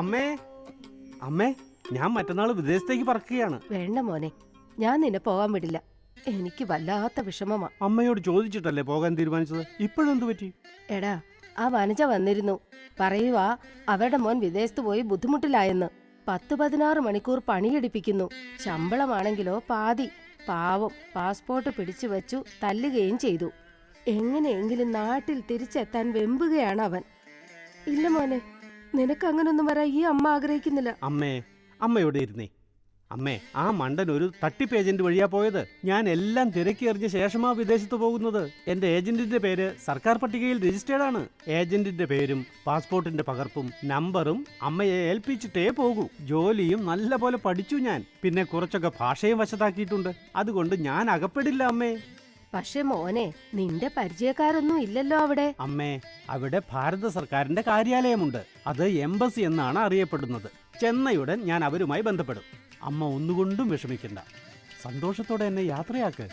അമ്മേ അമ്മേ, ഞാൻ മറ്റന്നാൾ വിദേശത്തേക്ക് പറക്കുകയാണ്. വേണ്ട മോനെ, ഞാൻ നിന്നെ പോകാൻ വിടില്ല. എനിക്ക് വല്ലാത്ത വിഷമമാ. അമ്മയോട് ചോദിച്ചിട്ടല്ലേ പോകാൻ തീരുമാനിച്ചത്? ഇപ്പോഴെന്തു പറ്റി? എടാ, ആ വനജ വന്നിരുന്നു. പറയുവാ അവരുടെ മോൻ വിദേശത്ത് പോയി ബുദ്ധിമുട്ടിലായെന്ന്. 10-16 മണിക്കൂർ പണിയെടുപ്പിക്കുന്നു. ശമ്പളമാണെങ്കിലോ പാതി. പാവം, പാസ്പോർട്ട് പിടിച്ചു വച്ചു തല്ലുകയും ചെയ്തു. എങ്ങനെയെങ്കിലും നാട്ടിൽ തിരിച്ചെത്താൻ വെമ്പുകയാണ് അവൻ. ഇല്ല മോനെ, നിനക്ക് അങ്ങനൊന്നും വരാൻ ഈ അമ്മ ആഗ്രഹിക്കുന്നില്ല. അമ്മേ, അമ്മയോടെ ഇരുന്നേ. അമ്മേ, ആ മണ്ടൻ ഒരു തട്ടിപ്പ് ഏജന്റ് വഴിയാ പോയത്. ഞാൻ എല്ലാം തിരക്കി എറിഞ്ഞ ശേഷമാ വിദേശത്ത് പോകുന്നത്. എന്റെ ഏജന്റിന്റെ പേര് സർക്കാർ പട്ടികയിൽ രജിസ്റ്റേർഡ് ആണ്. ഏജന്റിന്റെ പേരും പാസ്പോർട്ടിന്റെ പകർപ്പും നമ്പറും അമ്മയെ ഏൽപ്പിച്ചിട്ടേ പോകൂ. ജോലിയും നല്ല പോലെ പഠിച്ചു ഞാൻ. പിന്നെ കുറച്ചൊക്കെ ഭാഷയും വശത്താക്കിയിട്ടുണ്ട്. അതുകൊണ്ട് ഞാൻ അകപ്പെടില്ല അമ്മേ. പക്ഷെ മോനെ, നിന്റെ പരിചയക്കാരൊന്നും ഇല്ലല്ലോ അവിടെ. അമ്മേ, അവിടെ ഭാരത സർക്കാരിന്റെ കാര്യാലയമുണ്ട്. അത് എംബസി എന്നാണ് അറിയപ്പെടുന്നത്. ചെന്നൈയുടൻ ഞാൻ അവരുമായി ബന്ധപ്പെടും. അമ്മ ഒന്നുകൊണ്ടും വിഷമിക്കണ്ട. സന്തോഷത്തോടെ എന്നെ യാത്രയാക്ക്.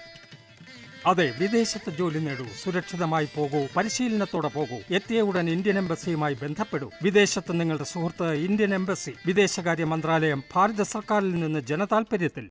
അതെ, വിദേശത്ത് ജോലി നേടൂ, സുരക്ഷിതമായി പോകൂ, പരിശീലനത്തോടെ പോകൂ. എത്തിയ ഉടൻ ഇന്ത്യൻ എംബസിയുമായി ബന്ധപ്പെടൂ. വിദേശത്ത് നിങ്ങളുടെ സുഹൃത്ത് ഇന്ത്യൻ എംബസി, വിദേശകാര്യ മന്ത്രാലയം, ഭാരത സർക്കാരിൽ നിന്ന് ജനതാൽപര്യത്തിൽ.